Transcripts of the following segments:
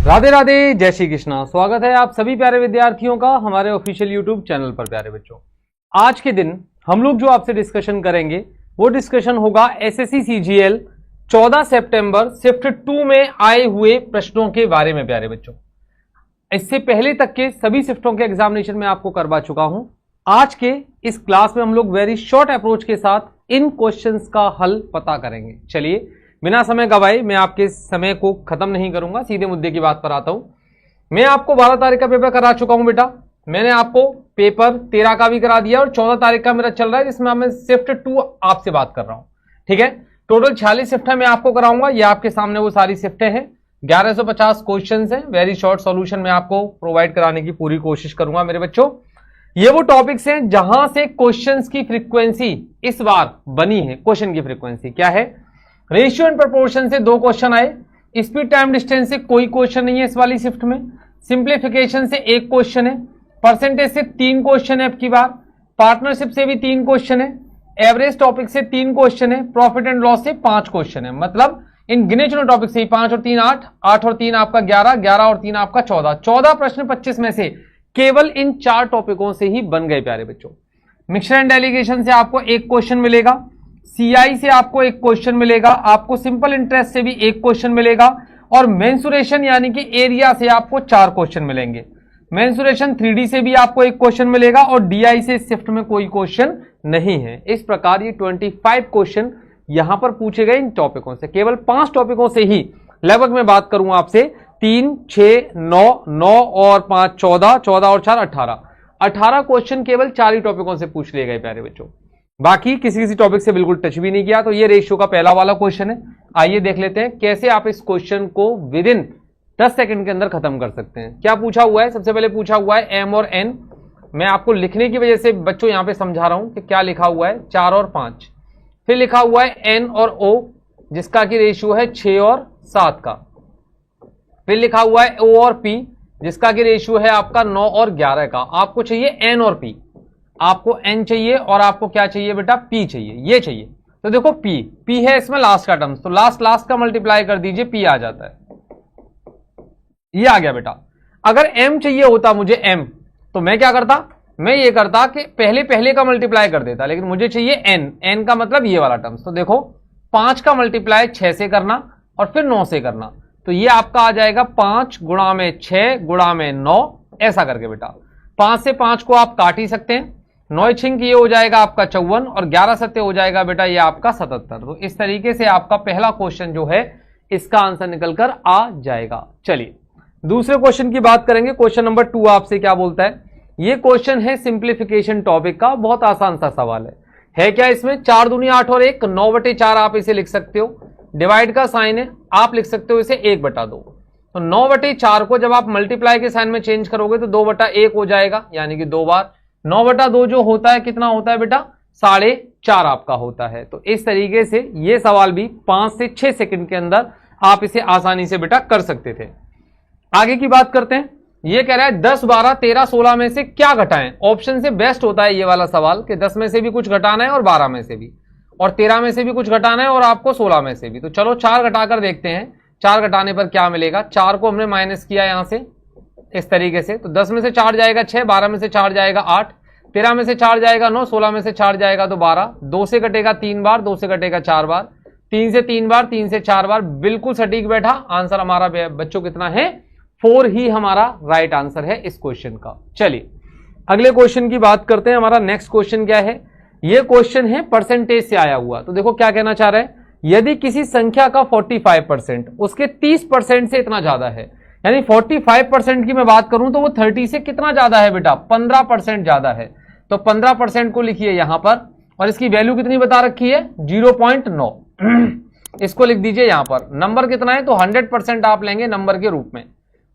राधे राधे, जय श्री कृष्णा। स्वागत है आप सभी प्यारे विद्यार्थियों का हमारे ऑफिशियल यूट्यूब चैनल पर। प्यारे बच्चों, आज के दिन हम लोग जो आपसे डिस्कशन करेंगे वो डिस्कशन होगा एसएससी सीजीएल 14 सितंबर शिफ्ट 2 में आए हुए प्रश्नों के बारे में। प्यारे बच्चों, इससे पहले तक के सभी शिफ्टों के एग्जामिनेशन में आपको करवा चुका हूं। आज के इस क्लास में हम लोग वेरी शॉर्ट अप्रोच के साथ इन क्वेश्चंस का हल पता करेंगे। चलिए बिना समय गवाए मैं आपके समय को खत्म नहीं करूंगा, सीधे मुद्दे की बात पर आता हूं। मैं आपको 12 तारीख का पेपर करा चुका हूं बेटा। मैंने आपको पेपर 13 का भी करा दिया और 14 तारीख का मेरा चल रहा है, जिसमें मैं शिफ्ट 2 आपसे बात कर रहा हूं। ठीक है, टोटल 46 शिफ्ट मैं आपको कराऊंगा। ये आपके सामने वो सारी शिफ्टें हैं। 1150 क्वेश्चन है। वेरी शॉर्ट सॉल्यूशन मैं आपको प्रोवाइड कराने की पूरी कोशिश करूंगा मेरे बच्चों। ये वो टॉपिक्स हैं जहां से क्वेश्चंस की फ्रीक्वेंसी इस बार बनी है। क्वेश्चन की फ्रीक्वेंसी क्या है? रेशियो एंड प्रोपोर्शन से 2 क्वेश्चन आए। स्पीड टाइम डिस्टेंस से कोई क्वेश्चन नहीं है इस वाली शिफ्ट में। सिंप्लीफिकेशन से 1 क्वेश्चन है। परसेंटेज से 3 क्वेश्चन है अब की बार। पार्टनरशिप से भी 3 क्वेश्चन है। एवरेज टॉपिक से 3 क्वेश्चन है। प्रॉफिट एंड लॉस से 5 क्वेश्चन है। मतलब इन गिने चुने टॉपिक से 5 और 3 8, 8 और 3 आपका 11, 11 और 3 आपका 14, 14 प्रश्न 25 में से केवल इन 4 टॉपिकों से ही बन गए प्यारे बच्चों। मिक्सचर एंड डेलीगेशन से आपको 1 क्वेश्चन मिलेगा। सीआई से आपको 1 क्वेश्चन मिलेगा। आपको सिंपल इंटरेस्ट से भी 1 क्वेश्चन मिलेगा। और मेंसुरेशन यानी कि एरिया से आपको 4 क्वेश्चन मिलेंगे। मेंसुरेशन 3D से भी आपको 1 क्वेश्चन मिलेगा और डीआई से शिफ्ट में कोई क्वेश्चन नहीं है। इस प्रकार ये 25 क्वेश्चन यहां पर पूछे गए इन टॉपिकों से। केवल 5 टॉपिकों से ही लगभग मैं बात करूंगा आपसे। 3, 6, 9, 9 और 5 14, 14 और 4 18, 18 क्वेश्चन केवल 4 ही टॉपिकों से पूछ लिए गए प्यारे बच्चों। बाकी किसी टॉपिक से बिल्कुल टच भी नहीं किया। तो ये रेशियो का पहला वाला क्वेश्चन है। आइए देख लेते हैं कैसे आप इस क्वेश्चन को विद इन 10 सेकंड के अंदर खत्म कर सकते हैं। क्या पूछा हुआ है? सबसे पहले पूछा हुआ है एम और एन। मैं आपको लिखने की वजह से बच्चों यहां पे समझा रहा हूं कि क्या लिखा हुआ है। 4 और 5। फिर लिखा हुआ है एन और ओ, जिसका की रेशियो है 6 और 7 का। फिर लिखा हुआ है ओ और पी, जिसका की रेशियो है आपका 9 और 11 का। आपको चाहिए एन और पी। आपको n चाहिए और आपको क्या चाहिए बेटा? p चाहिए, ये चाहिए। तो देखो p है इसमें लास्ट का टर्म्स, तो लास्ट का मल्टीप्लाई कर दीजिए, p आ जाता है। ये आ गया बेटा। अगर m चाहिए होता मुझे m, तो मैं क्या करता? मैं ये करता कि पहले का मल्टीप्लाई कर देता, लेकिन मुझे चाहिए n का मतलब ये वाला टर्म्स। तो देखो 5 का मल्टीप्लाई 6 से करना और फिर 9 से करना। तो ये आपका आ जाएगा 5 गुणा में 6 गुणा में 9, ऐसा करके बेटा। 5 से 5 को आप काट ही सकते हैं। 9 छिंक ये हो जाएगा आपका 54 और 11 सत्ते हो जाएगा बेटा ये आपका 77। तो इस तरीके से आपका पहला क्वेश्चन जो है इसका आंसर निकलकर आ जाएगा। चलिए दूसरे क्वेश्चन की बात करेंगे। क्वेश्चन नंबर 2 आपसे क्या बोलता है? ये क्वेश्चन है सिंप्लीफिकेशन टॉपिक का। बहुत आसान सा सवाल है क्या इसमें? 4 दूनी 8 और 1, 9/4 आप इसे लिख सकते हो। डिवाइड का साइन है, आप लिख सकते हो इसे 1/2। तो 9/4 को जब आप मल्टीप्लाई के साइन में चेंज करोगे तो 2/1 हो जाएगा, यानी कि 2 बार। 9/2 जो होता है कितना होता है बेटा? 4.5 आपका होता है। तो इस तरीके से ये सवाल भी 5 से 6 सेकंड के अंदर आप इसे आसानी से बेटा कर सकते थे। आगे की बात करते हैं। ये कह रहा है 10, 12, 13, 16 में से क्या घटाएं? ऑप्शन से बेस्ट होता है ये वाला सवाल कि 10 में से भी कुछ घटाना है और 12 में से भी, और 13 में से भी कुछ घटाना है और आपको 16 में से भी। तो चलो 4 घटाकर देखते हैं। 4 घटाने पर क्या मिलेगा? 4 को हमने माइनस किया यहां से इस तरीके से। तो 10 में से 4 जाएगा 6, 12 में से 4 जाएगा 8, 13 में से 4 जाएगा 9, 16 में से 4 जाएगा तो 12। 2 से कटेगा 3 बार, 2 से कटेगा 4 बार, 3 से 3 बार, 3 से 4 बार। बिल्कुल सटीक बैठा। आंसर हमारा बच्चों कितना है? 4 ही हमारा राइट आंसर है इस क्वेश्चन का। चलिए अगले क्वेश्चन की बात करते हैं। हमारा नेक्स्ट क्वेश्चन क्या है? यह क्वेश्चन है परसेंटेज से आया हुआ। तो देखो क्या कहना चाह रहा है। यदि किसी संख्या का 45% उसके 30% से इतना ज्यादा है, यानी 45% की मैं बात करूं तो वो 30 से कितना ज्यादा है बेटा? 15% ज्यादा है। तो 15% को लिखिए यहां पर, और इसकी वैल्यू कितनी बता रखी है? 0.9। इसको लिख दीजिए यहां पर। नंबर कितना है? तो 100% आप लेंगे नंबर के रूप में।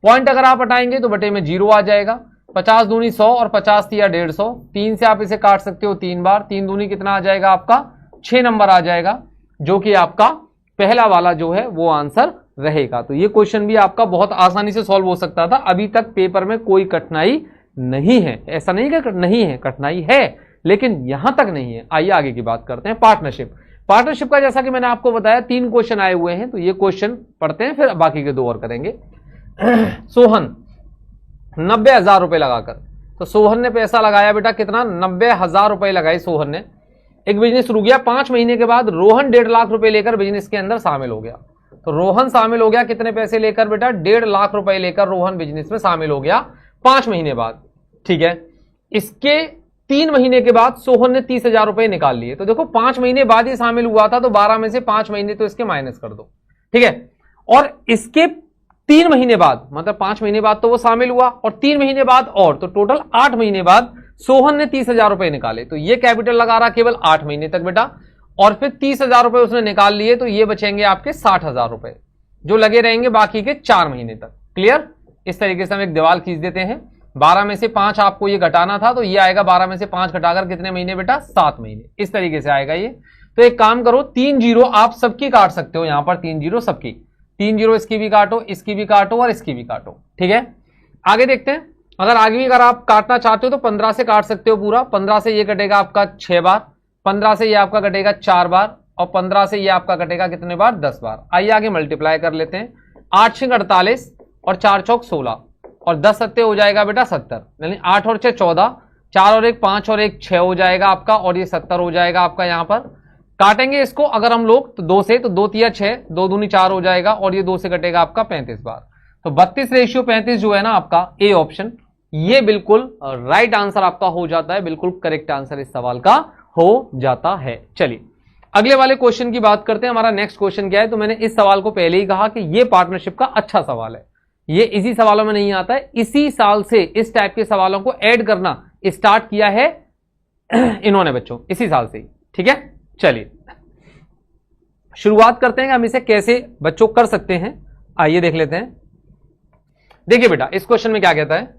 पॉइंट अगर आप हटाएंगे तो बटे में 0 आ जाएगा। 50 दूनी 100 और 50 तिया 150। 3 से आप इसे काट सकते हो 3 बार। 3 दूनी कितना आ जाएगा आपका? 6 नंबर आ जाएगा, जो कि आपका पहला वाला जो है वो आंसर रहेगा। तो ये क्वेश्चन भी आपका बहुत आसानी से सॉल्व हो सकता था। अभी तक पेपर में कोई कठिनाई नहीं है। ऐसा नहीं कि नहीं है, कठिनाई है, लेकिन यहां तक नहीं है। आइए आगे की बात करते हैं। पार्टनरशिप का जैसा कि मैंने आपको बताया 3 क्वेश्चन आए हुए हैं। तो ये क्वेश्चन पढ़ते हैं, फिर बाकी के 2 और करेंगे। सोहन 90,000 रुपए लगाकर, तो सोहन ने पैसा लगाया बेटा कितना, 90,000 रुपए लगाए सोहन ने। एक बिजनेस रुक गया, 5 महीने के बाद रोहन 1.5 लाख रुपए लेकर बिजनेस के अंदर शामिल हो गया। तो रोहन शामिल हो गया कितने पैसे लेकर बेटा, 1.5 लाख रुपए लेकर रोहन बिजनेस में शामिल हो गया 5 महीने बाद। ठीक है, इसके 3 महीने के बाद सोहन ने 30,000 रुपए निकाल लिए। तो देखो 5 महीने बाद ही शामिल हुआ था, तो 12 में से 5 महीने तो इसके माइनस कर दो। ठीक है, और इसके 3 महीने बाद, मतलब 5 महीने बाद तो वो शामिल हुआ, और 3 महीने बाद और, तो टोटल 8 महीने बाद सोहन ने 30,000 रुपए निकाले। तो ये कैपिटल लगा रहा केवल 8 महीने तक बेटा, और फिर 30,000 रुपए उसने निकाल लिए, तो ये बचेंगे आपके 60,000 रुपए जो लगे रहेंगे बाकी के 4 महीने तक। क्लियर? इस तरीके से हम एक दीवार खींच देते हैं। 12 में से 5 आपको ये घटाना था, तो ये आएगा 12 में से 5 घटाकर कितने महीने बेटा, 7 महीने। इस तरीके से आएगा ये। तो एक काम करो, 3 जीरो आप सबकी काट सकते हो, यहां पर 3 जीरो सबकी, 3 जीरो इसकी भी काटो, इसकी भी काटो और इसकी भी काटो। ठीक है, आगे देखते हैं। अगर आगे भी अगर आप काटना चाहते हो तो 15 से काट सकते हो पूरा। 15 से ये कटेगा आपका 6 बार, 15 से ये आपका कटेगा 4 बार, और 15 से ये आपका कटेगा कितने बार, 10 बार। आइए आगे मल्टीप्लाई कर लेते हैं। 8 6 48 और 4 चौक 16 और 10 सत्ते हो जाएगा बेटा 70, यानी 8 और 6 14, 4 और 1 5 और 1 6 हो जाएगा आपका, और ये 70 हो जाएगा आपका। यहां पर काटेंगे इसको अगर हम लोग तो 2 से, तो 2 तिया 6, 2 दूनी 4 हो जाएगा, और ये 2 से कटेगा आपका 35 बार। तो 32:35 जो है ना आपका ए ऑप्शन, ये बिल्कुल राइट आंसर आपका हो जाता है, बिल्कुल करेक्ट आंसर इस सवाल का हो जाता है। चलिए अगले वाले क्वेश्चन की बात करते हैं। हमारा नेक्स्ट क्वेश्चन क्या है, तो मैंने इस सवाल को पहले ही कहा कि ये पार्टनरशिप का अच्छा सवाल है, ये इसी सवालों में नहीं आता है। इसी साल से इस टाइप के सवालों को ऐड करना स्टार्ट किया है इन्होंने बच्चों, इसी साल से। ठीक है, चलिए शुरुआत करते हैं कि हम इसे कैसे बच्चों कर सकते हैं। आइए देख लेते हैं। देखिए बेटा इस क्वेश्चन में क्या कहता है,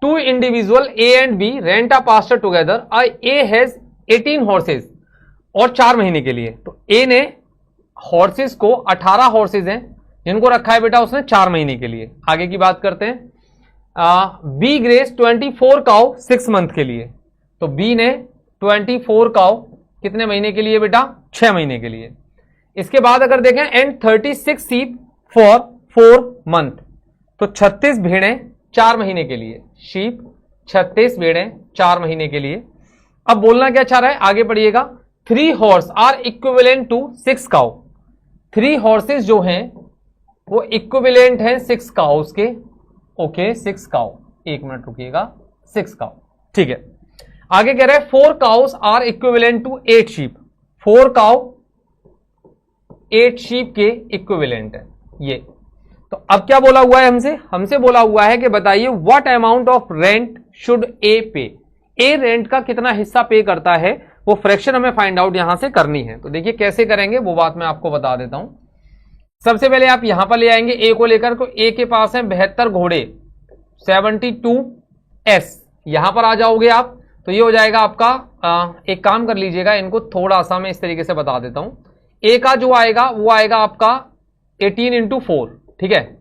2 individual A and B rent a pasture together, A has 18 horses और 4 महीने के लिए। तो ए ने हॉर्सेज को 18 हॉर्सेज हैं जिनको रखा है बेटा उसने 4 महीने के लिए। आगे की बात करते हैं। बी ग्रेस 24 काउ 6 मंथ के लिए। तो बी ने 24 काउ कितने महीने के लिए बेटा, 6 महीने के लिए। इसके बाद अगर देखें एंड 36 शीप फॉर 4 मंथ, तो 36 भेड़ें 4 महीने के लिए। शीप 36 भेड़ें 4 महीने के लिए। अब बोलना क्या चाह रहा है, आगे पढ़िएगा। 3 horse are equivalent to 6 cow. 3 horses जो हैं वो इक्विवेलेंट हैं 6 काउस के। ओके 6 काउ, 1 मिनट रुकिएगा, 6 काउ। ठीक है, आगे कह रहा है 4 cows are equivalent to 8 sheep. 4 cow 8 sheep के इक्विवेलेंट है ये। तो अब क्या बोला हुआ है हमसे बोला हुआ है कि बताइए what amount of rent should ए पे। ए रेंट का कितना हिस्सा पे करता है, वो फ्रैक्शन हमें फाइंड आउट यहां से करनी है। तो देखिए कैसे करेंगे वो बात मैं आपको बता देता हूं। सबसे पहले आप यहां पर ले आएंगे ए को लेकर, तो ए के पास है 72 घोड़े 72s। यहां पर आ जाओगे आप तो ये हो जाएगा आपका, एक काम कर लीजिएगा, इनको थोड़ा सा मैं इस तरीके से बता देता हूं। ए का जो आएगा वो आएगा आपका 18 × 4। ठीक है,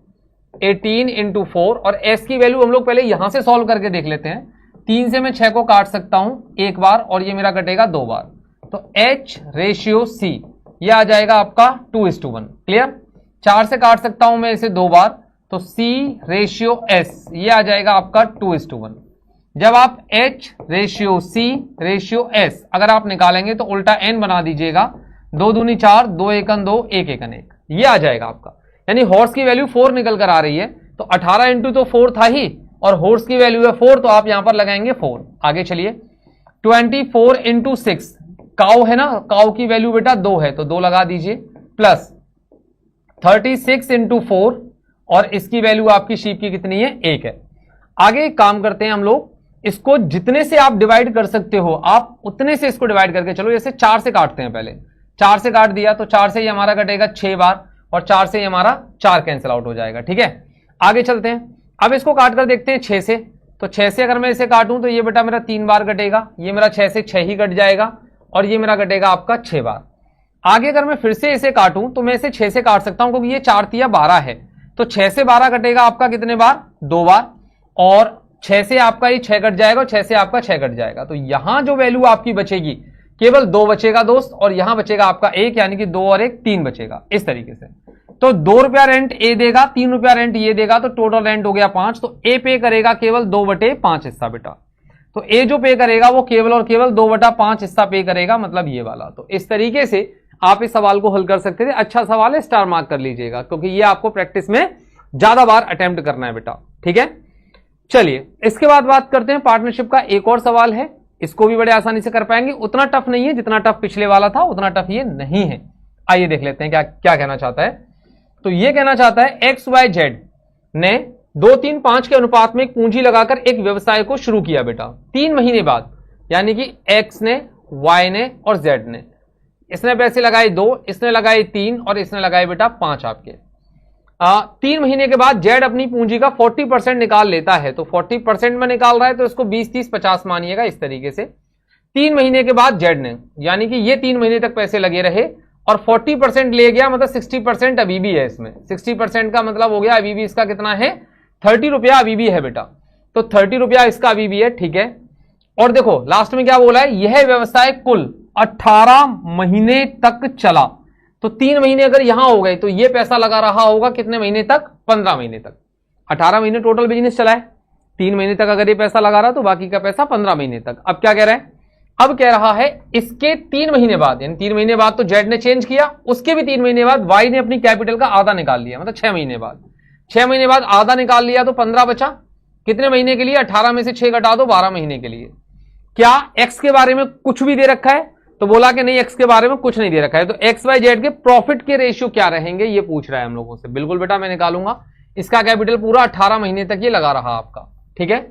18 × 4, और एस की वैल्यू हम लोग पहले यहां से सॉल्व करके देख लेते हैं। 3 से मैं 6 को काट सकता हूं 1 बार, और ये मेरा कटेगा 2 बार। तो H/C ये आ जाएगा आपका 2:1। क्लियर? 4 से काट सकता हूं मैं इसे 2 बार, तो C/S ये आ जाएगा आपका 2:1। जब आप H/C/S अगर आप निकालेंगे तो उल्टा n बना दीजिएगा, 2 दूनी 4, 2 एकन 2, 1 एकन 1, ये आ जाएगा आपका। यानी हॉर्स की वैल्यू 4 निकल कर आ रही है। तो 18 इंटू तो 4 था ही, और हॉर्स की वैल्यू है 4, तो आप यहां पर लगाएंगे 4। आगे चलिए 24 × 6, काउ है ना, काउ की वैल्यू बेटा 2 है, तो 2 लगा दीजिए, प्लस 36 × 4, और इसकी वैल्यू आपकी शीप की कितनी है, 1 है। आगे एक काम करते हैं हम लोग, इसको जितने से आप डिवाइड कर सकते हो आप उतने से इसको डिवाइड करके चलो। जैसे 4 से काटते हैं, पहले 4 से काट दिया, तो 4 से ये हमारा कटेगा 6 बार, और 4 से ये हमारा 4 कैंसिल आउट हो जाएगा। ठीक है, आगे चलते हैं। अब इसको काट कर देखते हैं 6 से। तो 6 से अगर मैं इसे काटूं तो ये बेटा मेरा 3 बार कटेगा, ये मेरा 6 से 6 ही कट जाएगा, और ये मेरा कटेगा आपका 6 बार। आगे अगर मैं फिर से इसे काटूं तो मैं इसे 6 से काट सकता हूं, क्योंकि ये 4 तिया 12 है। तो 6 से 12 कटेगा आपका कितने बार, 2 बार, और 6 से आपका ये 6 कट जाएगा, और 6 से आपका 6 कट जाएगा। तो यहां जो वैल्यू आपकी बचेगी केवल 2 बचेगा दोस्त, और यहां बचेगा आपका 1, यानी कि 2 और 1 3 बचेगा, इस तरीके से। तो 2 रुपया रेंट ए देगा, 3 रुपया रेंट ये देगा, तो टोटल रेंट हो गया 5। तो ए पे करेगा केवल 2/5 हिस्सा बेटा। तो ए जो पे करेगा वो केवल और केवल 2/5 हिस्सा पे करेगा, मतलब ये वाला। तो इस तरीके से आप इस सवाल को हल कर सकते थे। अच्छा सवाल है, स्टार मार्क कर लीजिएगा, क्योंकि ये आपको प्रैक्टिस में ज्यादा बार अटेम्प्ट करना है बेटा, ठीक है। चलिए इसके बाद बात करते हैं पार्टनरशिप का। एक और सवाल है, इसको भी बड़े आसानी से कर पाएंगे। उतना टफ नहीं है जितना टफ पिछले वाला था, उतना टफ ये नहीं है। आइए देख लेते हैं क्या क्या कहना चाहता है। तो ये कहना चाहता है XYZ ने 2, 3, 5 के अनुपात में एक पूंजी लगाकर एक व्यवसाय को शुरू किया बेटा 3 महीने बाद, यानी कि X ने, Y ने और Z ने। इसने पैसे लगाए 2, इसने लगाए 3 और इसने लगाए बेटा 5 आपके। 3 महीने के बाद Z अपनी पूंजी का 40% निकाल लेता है। तो 40% में निकाल रहा है तो इसको 20, 30, 50 मानिएगा इस तरीके से। 3 महीने के बाद Z ने, यानी कि ये 3 महीने तक पैसे लगे रहे और 40% ले गया, मतलब 60% अभी भी है इसमें। 60% का मतलब हो गया अभी भी इसका कितना है, 30 रुपया अभी भी है बेटा। तो 30 रुपया इसका अभी भी है, ठीक है। और देखो लास्ट में क्या बोला है, यह व्यवसाय कुल 18 महीने तक चला। तो 3 महीने अगर यहां हो गए तो ये पैसा लगा रहा होगा कितने महीने तक, 15 महीने तक। 18 महीने टोटल बिजनेस चला है, 3 महीने तक अगर ये पैसा लगा रहा तो बाकी का पैसा 15 महीने तक। अब क्या कह रहा है, अब कह रहा है इसके 3 महीने बाद, यानी 3 महीने बाद तो जेड ने चेंज किया, उसके भी 3 महीने बाद वाई ने अपनी कैपिटल का आधा निकाल लिया, मतलब 6 महीने बाद। 6 महीने बाद आधा निकाल लिया तो 15 बचा। कितने महीने के लिए, 18 में से 6 घटा दो, 12 महीने के लिए। क्या एक्स के बारे में कुछ भी दे रखा है, तो बोला कि नहीं एक्स के बारे में कुछ नहीं दे रखा है। तो एक्स वाई जेड के प्रॉफिट के रेशियो क्या रहेंगे ये पूछ रहा है हम लोगों से। बिल्कुल बेटा मैं निकालूंगा, इसका कैपिटल पूरा 18 महीने तक ये लगा रहा आपका, ठीक है।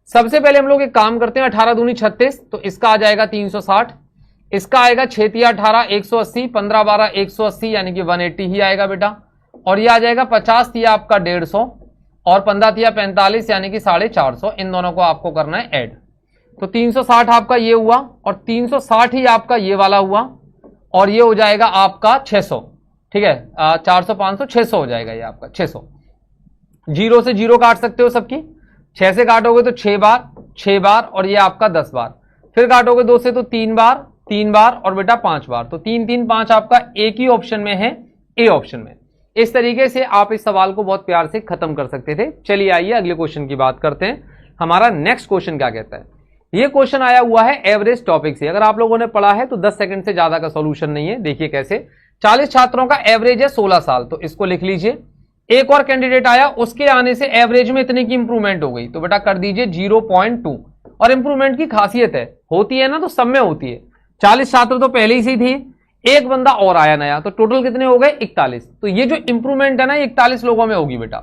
सबसे पहले हम लोग एक काम करते हैं, 18 दूनी 36, तो इसका आ जाएगा 360, इसका आएगा 6 तिया 18 180, 15 12 180 यानी कि 180 ही आएगा बेटा। और ये आ जाएगा 50 तिया आपका 150 और 15 तिया 45 यानी कि 450। इन दोनों को आपको करना है ऐड। तो 360 आपका ये हुआ और 360 ही आपका ये वाला हुआ और ये हो जाएगा आपका 600, ठीक है। 400 500 600 हो जाएगा ये आपका 600। जीरो से जीरो काट सकते हो सबकी, 6 से काटोगे तो 6 बार 6 बार और ये आपका 10 बार, फिर काटोगे 2 से तो 3 बार 3 बार और बेटा 5 बार। तो 3 3 5 आपका एक ही ऑप्शन में है, ए ऑप्शन में। इस तरीके से आप इस सवाल को बहुत प्यार से खत्म कर सकते थे। चलिए आइए अगले क्वेश्चन की बात करते हैं। हमारा नेक्स्ट क्वेश्चन क्या कहता है, ये क्वेश्चन आया हुआ है एवरेज टॉपिक से। अगर आप लोगों ने पढ़ा है तो 10 सेकंड से ज्यादा का सॉल्यूशन नहीं है। देखिए कैसे, 40 छात्रों का एवरेज है 16 साल, तो इसको लिख लीजिए। एक और कैंडिडेट आया, उसके आने से एवरेज में इतने की इंप्रूवमेंट हो गई, तो बेटा कर दीजिए 0.2। और इंप्रूवमेंट की खासियत है, होती है ना तो सब में होती है। 40 छात्र तो पहले ही थी, एक बंदा और आया नया, तो टोटल कितने हो गए 41। तो ये जो इंप्रूवमेंट है ना 41 लोगों में होगी बेटा।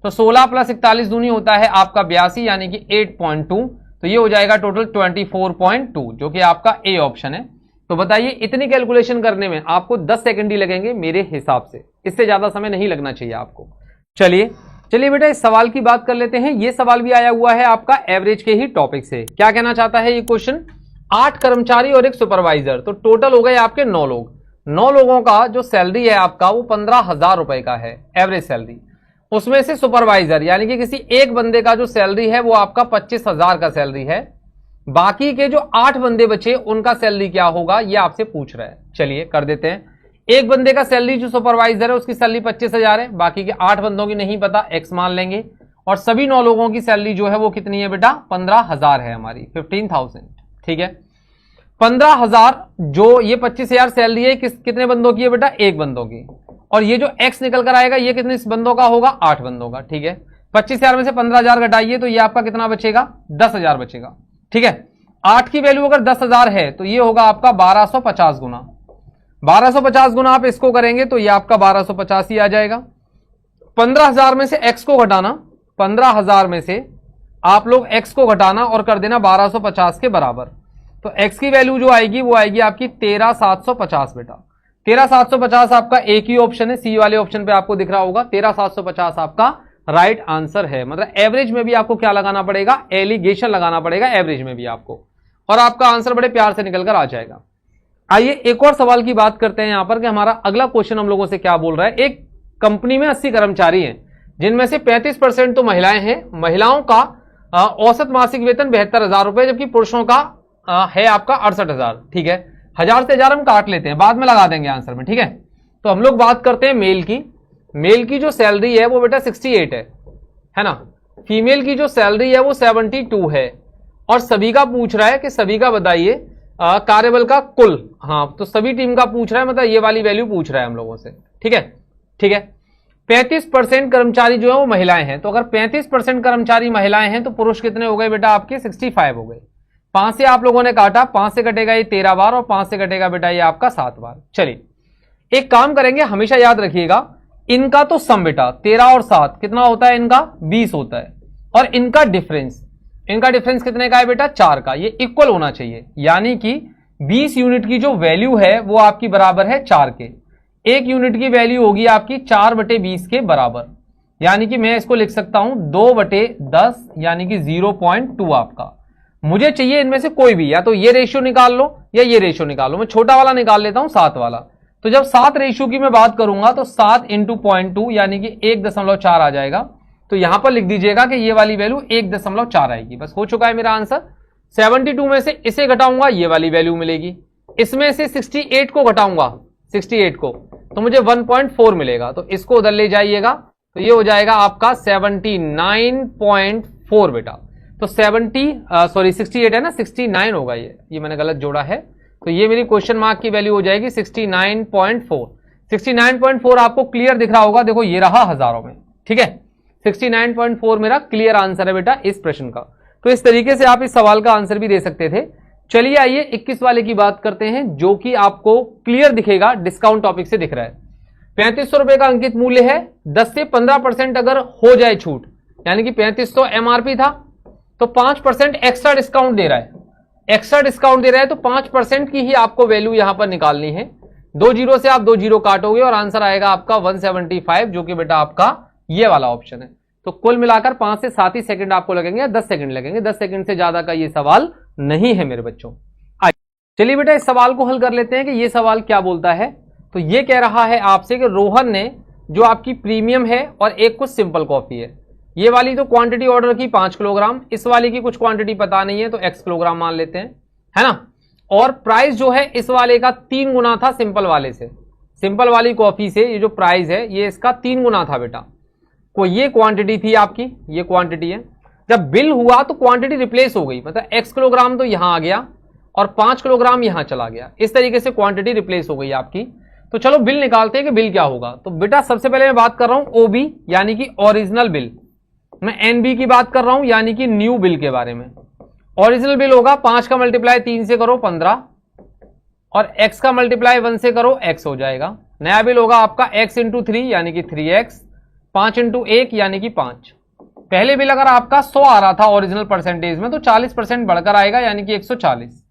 तो 16 + 41 दूनी होता है आपका 82 यानी कि 8.2। तो ये हो जाएगा टोटल 24.2 जो कि आपका ए ऑप्शन है। तो बताइए इतनी कैलकुलेशन करने में आपको 10 सेकंड ही लगेंगे मेरे हिसाब से, इससे ज्यादा समय नहीं लगना चाहिए आपको। चलिए बेटा इस सवाल की बात कर लेते हैं। ये सवाल भी आया हुआ है आपका एवरेज के ही टॉपिक से। क्या कहना चाहता है ये क्वेश्चन, 8 कर्मचारी और एक सुपरवाइजर, तो टोटल हो गए आपके 9 लोग। 9 लोगों का जो सैलरी है आपका वो 15,000 रुपए का है एवरेज सैलरी। उसमें से सुपरवाइजर यानी कि किसी एक बंदे का जो सैलरी है वो आपका 25,000 का सैलरी है। बाकी के जो 8 बंदे बचे उनका सैलरी क्या होगा ये आपसे पूछ रहा है। चलिए कर देते हैं। एक बंदे का सैलरी जो सुपरवाइजर है उसकी सैलरी 25,000 है, बाकी के 8 बंदों की नहीं पता, एक्स मान लेंगे। और सभी 9 लोगों की सैलरी जो है वो कितनी है बेटा, 15,000 है हमारी, 15,000, ठीक है। 15,000 जो ये 25,000 सैलरी है कितने बंदों की है बेटा, एक बंदों की। और ये जो एक्स निकल कर आएगा ये कितने बंदों का होगा, 8 बंदों का, ठीक है। 25,000 में से 15,000 घटाइए तो ये आपका कितना बचेगा, 10,000 बचेगा, ठीक है। 8 की वैल्यू अगर 10,000 है तो ये होगा आपका 1250 गुना। 1250 गुना आप इसको करेंगे तो ये आपका 1250 ही आ जाएगा। 15,000 में से एक्स को घटाना, 15,000 में से आप लोग एक्स को घटाना और कर देना 1250 के बराबर। तो एक्स की वैल्यू जो आएगी वो आएगी आपकी 13,750 बेटा। 13,750 आपका एक ही ऑप्शन है, सी वाले ऑप्शन पे आपको दिख रहा होगा। 13,750 आपका राइट आंसर है। मतलब एवरेज में भी आपको क्या लगाना पड़ेगा, एलिगेशन लगाना पड़ेगा एवरेज में भी आपको, और आपका आंसर बड़े प्यार से निकल कर आ जाएगा। आइए एक और सवाल की बात करते हैं यहां पर कि हमारा अगला क्वेश्चन हम लोगों से क्या बोल रहा है। एक कंपनी में 80 कर्मचारी हैं जिनमें से 35% तो महिलाएं हैं। महिलाओं का औसत मासिक वेतन 72,000 रुपए, जबकि पुरुषों का है आपका 68,000, ठीक है। 1000 से 1000 हम काट लेते हैं, बाद में लगा देंगे आंसर में, ठीक है। तो हम लोग बात करते हैं मेल की। मेल की जो सैलरी है वो बेटा 68 है ना, फीमेल की जो सैलरी है वो 72 है, और सभी का पूछ रहा है कि सभी का बताइए कार्यबल का कुल। हाँ, तो सभी टीम का पूछ रहा है, मतलब ये वाली वैल्यू पूछ रहा है हम लोगों से। ठीक है, ठीक है। 35% कर्मचारी जो है वो महिलाएं हैं, तो अगर 35% कर्मचारी महिलाएं हैं तो पुरुष कितने हो गए बेटा आपके 65 हो गए। 5 से आप लोगों ने काटा, 5 से कटेगा ये 13 बार और 5 से कटेगा बेटा ये आपका 7 बार। चलिए एक काम करेंगे, हमेशा याद रखिएगा इनका तो सम बेटा 13 और 7 कितना होता है, इनका 20 होता है, और इनका डिफरेंस कितने का है बेटा 4 का। ये इक्वल होना चाहिए, यानी कि 20 यूनिट की जो वैल्यू है वो आपकी बराबर है 4 के। 1 यूनिट की वैल्यू होगी आपकी 4/20 के बराबर, यानी कि मैं इसको लिख सकता हूं 2/10 यानी कि 0.2 आपका। मुझे चाहिए इनमें से कोई भी, या तो ये रेशियो निकाल लो या ये रेशियो निकाल लो। मैं छोटा वाला निकाल लेता हूं 7 वाला। तो जब 7 रेशियो की मैं बात करूंगा तो 7 × 0.2 यानी कि 1.4 आ जाएगा। तो यहां पर लिख दीजिएगा कि ये वाली वैल्यू 1.4 आएगी। बस हो चुका है मेरा आंसर। 72 में से इसे घटाऊंगा ये वाली वैल्यू मिलेगी, इसमें से 68 को घटाऊंगा 68 को तो मुझे 1.4 मिलेगा। तो इसको उधर ले जाइएगा तो ये हो जाएगा आपका 79.4 बेटा। तो 68 है ना, 69 होगा ये मैंने गलत जोड़ा है। तो ये मेरी क्वेश्चन मार्क की वैल्यू हो जाएगी 69.4। 69.4 आपको क्लियर दिख रहा होगा, देखो ये रहा हजारों में। ठीक है, 69.4 मेरा क्लियर आंसर है बेटा इस प्रश्न का। तो इस तरीके से आप इस सवाल का आंसर भी दे सकते थे। चलिए आइए 21 वाले की बात करते हैं, जो कि आपको क्लियर दिखेगा, डिस्काउंट टॉपिक से दिख रहा है। 3500 रुपए का अंकित मूल्य है, 10 से 15% अगर हो जाए छूट, यानी कि 3500 एमआरपी था तो 5% एक्स्ट्रा डिस्काउंट दे रहा है। एक्स्ट्रा डिस्काउंट दे रहा है तो 5% की ही आपको वैल्यू यहां पर निकालनी है। 2 जीरो से आप 2 जीरो काटोगे और आंसर आएगा आपका 175, जो कि बेटा आपका ये वाला ऑप्शन है। तो कुल मिलाकर 5 से 7 ही सेकंड आपको लगेंगे, 10 सेकंड लगेंगे। 10 सेकंड से ज्यादा का ये सवाल नहीं है मेरे बच्चों। चलिए बेटा इस सवाल को हल कर लेते हैं कि ये सवाल क्या बोलता है। तो ये कह रहा है आपसे कि रोहन ने जो आपकी प्रीमियम है और एक कुछ सिंपल कॉफी है, ये वाली तो क्वांटिटी ऑर्डर की 5 किलोग्राम, इस वाली की कुछ क्वांटिटी पता नहीं है तो x किलोग्राम मान लेते हैं, है ना। और प्राइस जो है इस वाले का 3 गुना था सिंपल वाले से। सिंपल वाली कॉफी से ये जो प्राइस है ये इसका 3 गुना था बेटा। को ये क्वांटिटी थी आपकी, ये क्वांटिटी है। जब बिल हुआ तो क्वांटिटी रिप्लेस हो गई, मतलब x किलोग्राम तो यहां आ गया और 5 किलोग्राम यहां चला गया। इस तरीके से क्वांटिटी रिप्लेस हो गई आपकी। तो चलो बिल निकालते हैं कि बिल क्या होगा। तो बेटा सबसे पहले मैं बात कर रहा हूं OB यानी कि ओरिजिनल बिल, मैं NB की बात कर रहा हूं यानी कि न्यू बिल के बारे में। ओरिजिनल बिल होगा 5 का मल्टीप्लाई 3 से करो 15 और x का मल्टीप्लाई 1 से करो x हो जाएगा। नया बिल होगा आपका x × 3 यानी कि 3x, 5 × 1 यानी कि 5। पहले बिल अगर आपका 100 आ रहा था ओरिजिनल परसेंटेज में तो 40% बढ़कर आएगा यानी कि 140।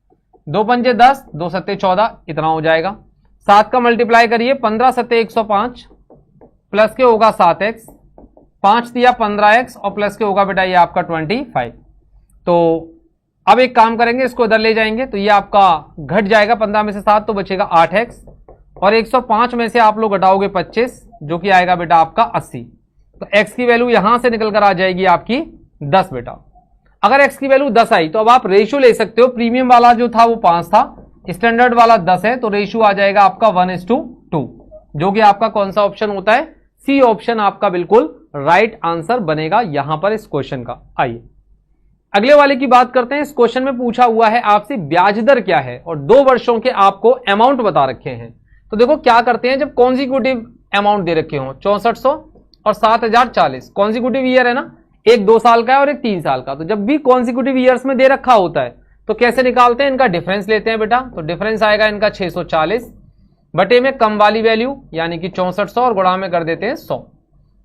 2 पंजे 10, 2 सत्ते 14 इतना हो जाएगा। 7 का मल्टीप्लाई करिए, 15 सत्ते 105 प्लस के होगा 7x, 5 दिया 15x और प्लस के होगा बेटा ये आपका 25। तो अब एक काम करेंगे, इसको इधर ले जाएंगे तो ये आपका घट जाएगा 15 में से 7 तो बचेगा 8x और 105 में से आप लोग घटाओगे 25 जो कि आएगा बेटा आपका 80। तो x की वैल्यू यहां से निकल कर आ जाएगी आपकी 10 बेटा। अगर x की वैल्यू 10 आई तो अब आप रेशियो ले सकते हो। प्रीमियम वाला जो था वो 5 था, स्टैंडर्ड वाला 10 है, तो रेशियो आ जाएगा आपका 1:2, जो कि आपका कौन सा ऑप्शन होता है, सी ऑप्शन आपका बिल्कुल राइट आंसर बनेगा यहां पर इस क्वेश्चन का। आइए अगले वाले की बात करते हैं। इस क्वेश्चन में पूछा हुआ है आपसे ब्याज दर क्या है और 2 वर्षों के आपको अमाउंट बता रखे हैं। तो देखो क्या करते हैं, जब कॉन्जिक्यूटिव अमाउंट दे रखे हो 6400 और 7040 कॉन्जिक्यूटिव ईयर है ना, एक 2 साल का है और एक 3 साल का। तो जब भी कॉन्जिक्यूटिव ईयर्स में दे रखा होता है तो कैसे निकालते हैं, इनका डिफरेंस लेते हैं बेटा। तो डिफरेंस आएगा इनका 640 बटे में कम वाली वैल्यू यानी कि 6400 और गुणा में कर देते हैं 100।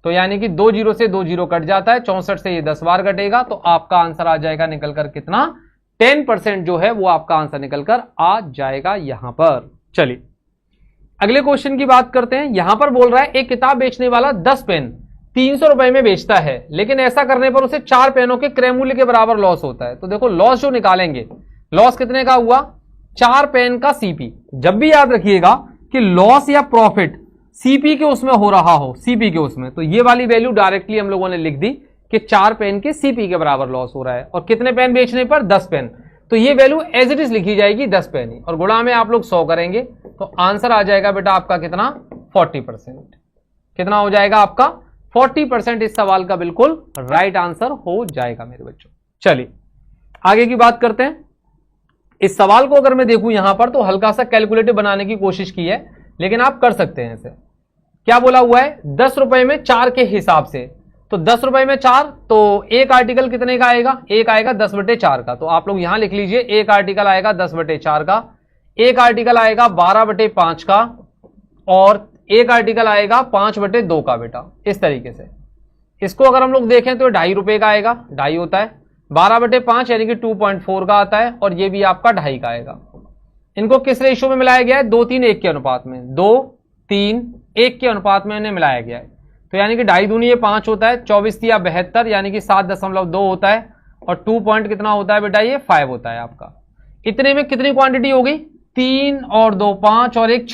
तो यानी कि 2 जीरो से 2 जीरो कट जाता है, 64 से ये 10 बार कटेगा तो आपका आंसर आ जाएगा निकलकर कितना, 10% जो है वो आपका आंसर निकलकर आ जाएगा यहां पर। चलिए अगले क्वेश्चन की बात करते हैं। यहां पर बोल रहा है एक किताब बेचने वाला 10 पेन 300 रुपए में बेचता है, लेकिन ऐसा करने पर उसे 4 पेनों के क्रय मूल्य के बराबर लॉस होता है। तो देखो लॉस जो निकालेंगे, लॉस कितने का हुआ, 4 पेन का सीपी। जब भी याद रखिएगा कि लॉस या प्रॉफिट सीपी के उसमें हो रहा हो, सीपी के उसमें, तो ये वाली वैल्यू डायरेक्टली हम लोगों ने लिख दी कि 4 पेन के सीपी के बराबर लॉस हो रहा है। और कितने पेन बेचने पर, 10 पेन, तो ये वैल्यू एज इट इज लिखी जाएगी 10 पेन ही, और गुणा में आप लोग 100 करेंगे तो आंसर आ जाएगा बेटा आपका कितना, 40%। कितना हो जाएगा आपका 40% इस सवाल का बिल्कुल राइट आंसर हो जाएगा मेरे बच्चों। चलिए आगे की बात करते हैं। इस सवाल को अगर मैं देखूं यहां पर तो हल्का सा कैलकुलेटिव बनाने की कोशिश की है, लेकिन आप कर सकते हैं इसे। क्या बोला हुआ है 10 रुपए में 4 के हिसाब से, तो 10 रुपए में 4 तो एक आर्टिकल कितने का आएगा, एक आएगा 10/4 का। तो आप लोग यहां लिख लीजिए एक आर्टिकल आएगा 10/4 का, एक आर्टिकल आएगा 12/5 का, और एक आर्टिकल आएगा 5/2 का बेटा। इस तरीके से इसको अगर हम लोग देखें तो 2.5 रुपए का आएगा, 2.5 होता है, 12/5 यानी कि 2.4 का आता है, और ये भी आपका 2.5 का आएगा। इनको किस रेशियो में मिलाया गया है, 2:3:1 के अनुपात में, 2:3:1 के अनुपात में इन्हें मिलाया गया है। तो यानी कि 2.5 दूनी 5 होता है, 24×3 यानी कि 7.2 होता है, और 2 पॉइंट कितना होता है बेटा, ये 5 होता है आपका। इतने में कितनी क्वांटिटी हो गई, 3 और 2 5 और 1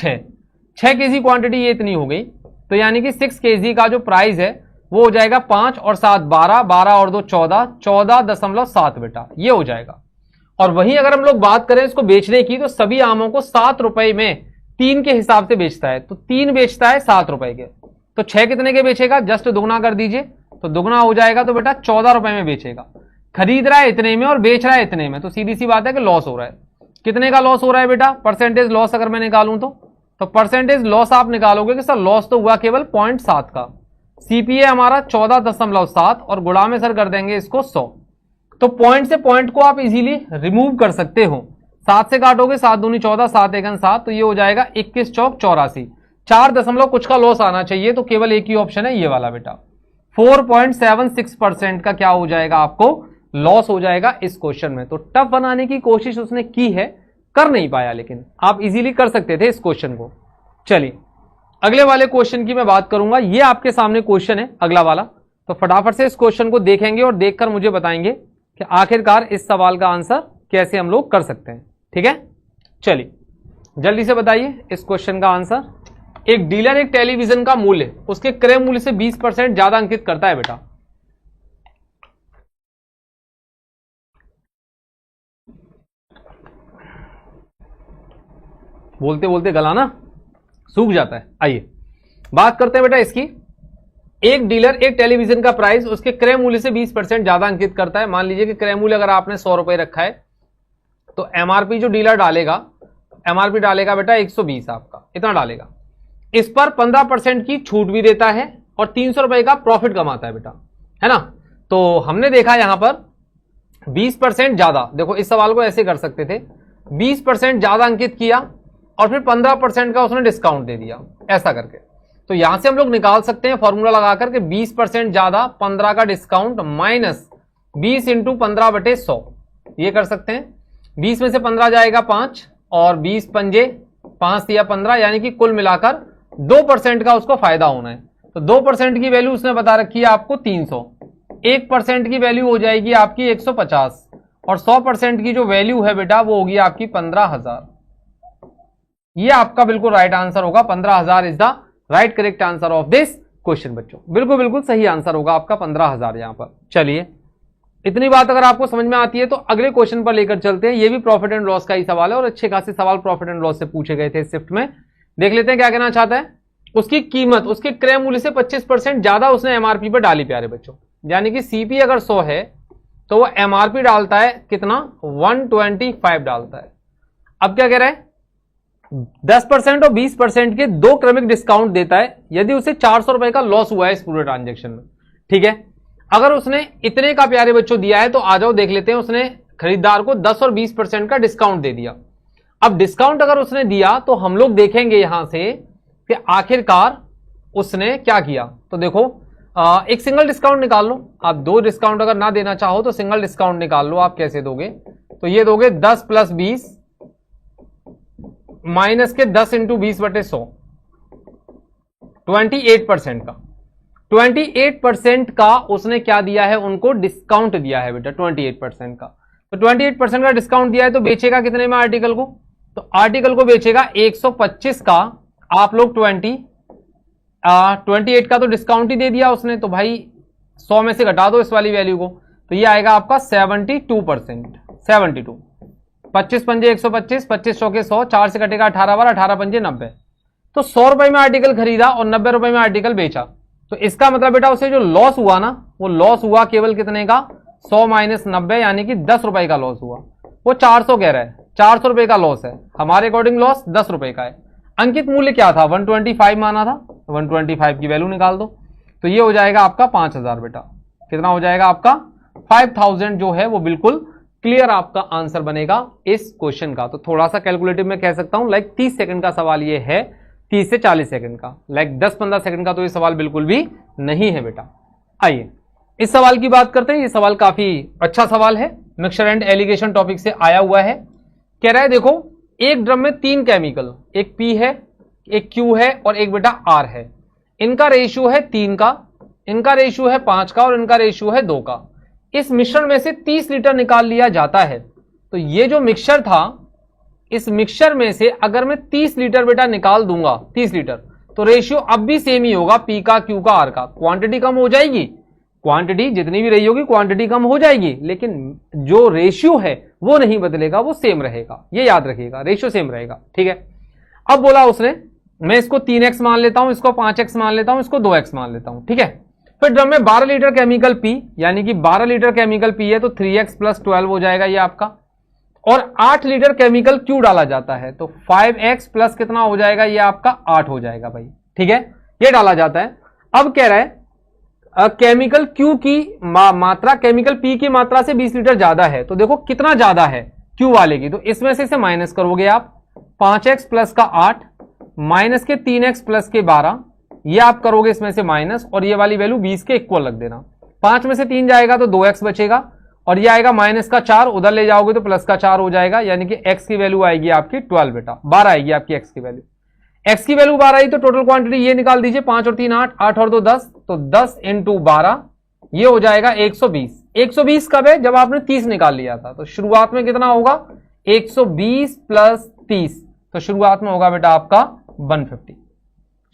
6 केजी क्वांटिटी ये इतनी हो गई। तो यानी कि 6 केजी का जो प्राइस है वो हो जाएगा 5 और 7 12, 12 और 2 14, 14.7 बेटा ये हो जाएगा। और वहीं अगर हम लोग बात करें इसको बेचने की, तो सभी आमों को 7 रुपए में 3 के हिसाब से बेचता है। तो 3 बेचता है 7 रुपए के, तो 6 कितने के बेचेगा, जस्ट दुगना कर दीजिए तो दुगना हो जाएगा, तो बेटा 14 रुपए में बेचेगा। खरीद रहा है इतने में और बेच रहा है इतने में, तो सीधी सी बात है कि लॉस हो रहा है। कितने का लॉस हो रहा है बेटा, परसेंटेज लॉस अगर मैं निकालूं तो परसेंटेज लॉस आप निकालोगे कि सर लॉस तो हुआ केवल 0.7 का। सीपीए हमारा 14.7 और गुणा में सर कर देंगे इसको 100। तो पॉइंट से पॉइंट को आप इजीली रिमूव कर सकते हो। 7 से काटोगे 7 दूनी 14, 7 एकन 7, तो ये हो जाएगा 21 चौक 84, 4 दशमलव कुछ का लॉस आना चाहिए। तो केवल एक ही ऑप्शन है ये वाला बेटा, 4.76% का क्या हो जाएगा, आपको लॉस हो जाएगा इस क्वेश्चन में। तो टफ बनाने की कोशिश उसने की है, कर नहीं पाया, लेकिन आप इजीली कर सकते थे इस क्वेश्चन को। चलिए अगले वाले क्वेश्चन की मैं बात करूंगा। ये आपके सामने क्वेश्चन है अगला वाला, तो फटाफट से इस क्वेश्चन को देखेंगे और देखकर मुझे बताएंगे कि आखिरकार इस सवाल का आंसर कैसे हम लोग कर सकते हैं। ठीक है, चलिए जल्दी से बताइए इस क्वेश्चन का आंसर। एक डीलर एक टेलीविजन का मूल्य उसके क्रय मूल्य से 20% ज्यादा अंकित करता है बेटा। बोलते बोलते गला ना सूख जाता है। आइए बात करते हैं बेटा इसकी। एक डीलर एक टेलीविजन का प्राइस उसके क्रय मूल्य से 20% ज्यादा अंकित करता है। मान लीजिए कि क्रय मूल्य अगर आपने 100 रुपए रखा है, तो एमआरपी जो डीलर डालेगा, एमआरपी डालेगा बेटा 120 आपका, इतना डालेगा। इस पर 15% की छूट भी देता है और 300 रुपए का प्रॉफिट कमाता है बेटा, है ना। तो हमने देखा यहां पर 20% ज्यादा, देखो इस सवाल को ऐसे कर सकते थे, 20% ज्यादा अंकित किया और फिर 15% का उसने डिस्काउंट दे दिया, ऐसा करके। तो यहां से हम लोग निकाल सकते हैं फॉर्मूला लगाकर के 20% ज्यादा 15 का डिस्काउंट माइनस 20 × 15/100, ये कर सकते हैं। 20 में से 15 जाएगा 5 और 20 पंजे 5 या 15, यानी कि कुल मिलाकर 2% का उसको फायदा होना है। तो 2% की वैल्यू उसने बता रखी है आपको 300, 1% की वैल्यू हो जाएगी आपकी 150, और 100% की जो वैल्यू है बेटा वो होगी आपकी 15,000। ये आपका बिल्कुल राइट आंसर होगा, 15,000 is the right correct answer of this question बच्चों। बिल्कुल बिल्कुल सही आंसर होगा आपका 15,000 यहां पर। चलिए इतनी बात अगर आपको समझ में आती है तो अगले क्वेश्चन पर लेकर चलते हैं। ये भी प्रॉफिट एंड लॉस का ही सवाल है और अच्छे खासे सवाल प्रॉफिट एंड लॉस से पूछे गए थे इस शिफ्ट में। देख लेते हैं क्या कहना चाहता है। उसकी कीमत उसके क्रय मूल्य से 25% ज्यादा उसने एमआरपी पर डाली प्यारे बच्चों, यानी कि सीपी अगर 100 है तो वो एमआरपी डालता है कितना, 125 डालता है। अब क्या कह रहा है, 10% और 20% के दो क्रमिक डिस्काउंट देता है यदि उसे 400 रुपए का लॉस हुआ है इस पूरे ट्रांजेक्शन में। ठीक है, अगर उसने इतने का प्यारे बच्चों दिया है तो आ जाओ देख लेते हैं। उसने खरीदार को 10 और 20% का डिस्काउंट दे दिया। अब डिस्काउंट अगर उसने दिया तो हम लोग देखेंगे यहां से कि आखिरकार उसने क्या किया। तो देखो एक सिंगल डिस्काउंट निकाल लो आप, दो डिस्काउंट अगर ना देना चाहो तो सिंगल डिस्काउंट निकाल लो आप। कैसे दोगे, तो ये दोगे 10 + 20 माइनस के 10 × 20/100, 28% का। 28% का उसने क्या दिया है, उनको डिस्काउंट दिया है बेटा 28% का। तो 28% का डिस्काउंट दिया है तो बेचेगा कितने में आर्टिकल को, तो आर्टिकल को बेचेगा 125 का। आप लोग 28 का तो डिस्काउंट ही दे दिया उसने, तो भाई 100 में से घटा दो इस वाली वैल्यू को, तो ये आएगा आपका 72%। 72 25 पंजे 125, 25 चौके 100, 4 से कटेगा 18 बार, 18 पंजे 90, तो 100 रुपए में आर्टिकल खरीदा और 90 रुपए में आर्टिकल बेचा, तो इसका मतलब बेटा उसे जो लॉस हुआ ना, वो लॉस हुआ केवल कितने का, 100 माइनस 90 यानी कि 10 रुपए का लॉस हुआ। वो 400 कह रहा है, 400 रुपए का लॉस है, हमारे अकॉर्डिंग लॉस 10 रुपए का है। अंकित मूल्य क्या था, 125 माना था, 125 की वैल्यू निकाल दो, तो ये हो जाएगा आपका 5000 बेटा। कितना हो जाएगा आपका 5000 जो है वो बिल्कुल क्लियर आपका आंसर बनेगा इस क्वेश्चन का। तो थोड़ा सा कैलकुलेटिव में कह सकता हूं, लाइक 30 सेकंड का सवाल ये है, 30 से 40 सेकंड का, लाइक 10-15 सेकंड का तो ये सवाल बिल्कुल भी नहीं है बेटा। आइए इस सवाल की बात करते हैं। ये सवाल काफी अच्छा सवाल है, मिक्सचर एंड एलिगेशन टॉपिक से आया हुआ है। कह रहा है देखो, एक ड्रम में 3 केमिकल, एक P है, एक Q है और एक बेटा R है। इनका रेशियो है 3 का, इनका रेशियो है 5 का और इनका रेशियो है 2 का। इस मिश्रण में से 30 लीटर निकाल लिया जाता है। तो ये जो मिक्सचर था, इस मिक्सचर में से अगर मैं 30 लीटर बेटा निकाल दूंगा, 30 लीटर, तो रेशियो अब भी सेम ही होगा, P का, Q का, R का। क्वांटिटी कम हो जाएगी, क्वांटिटी जितनी भी रही होगी क्वांटिटी कम हो जाएगी, लेकिन जो रेशियो है वो नहीं बदलेगा, वो सेम रहेगा। ये याद रखिएगा, रेशियो सेम रहेगा, ठीक है। अब बोला उसने, मैं इसको 3x मान लेता हूं, इसको 5x मान लेता हूं, इसको 2x मान लेता हूं, ठीक है। फिर ड्रम में 12 लीटर केमिकल P, यानी कि 12 लीटर केमिकल P है तो 3x प्लस 12 हो जाएगा ये आपका, और 8 लीटर केमिकल Q डाला जाता है तो 5x प्लस कितना हो जाएगा, ये आपका 8 हो जाएगा भाई, ठीक है। ये डाला जाता है। अब कह रहा है केमिकल Q की मात्रा केमिकल P की मात्रा से 20 लीटर ज्यादा है। तो देखो कितना ज्यादा है Q वाले की, तो इसमें से इसे माइनस करोगे आप, 5x प्लस का 8 माइनस के 3x प्लस के 12, ये आप करोगे इसमें से माइनस, और ये वाली वैल्यू 20 के इक्वल रख देना। 5 में से 3 जाएगा तो 2x बचेगा, और ये आएगा माइनस का 4, उधर ले जाओगे तो प्लस का 4 हो जाएगा, यानी कि x की वैल्यू आएगी आपकी 12 बेटा, 12 आएगी आपकी x की वैल्यू। x की वैल्यू 12 आई तो टोटल क्वांटिटी ये निकाल दीजिए, 5 और 3 8, 8 और 2 10, तो 10 इंटू 12 ये हो जाएगा 120। 120 कब है, जब आपने 30 निकाल लिया था। तो शुरुआत में कितना होगा, 120 प्लस 30, तो शुरुआत में होगा बेटा आपका 150।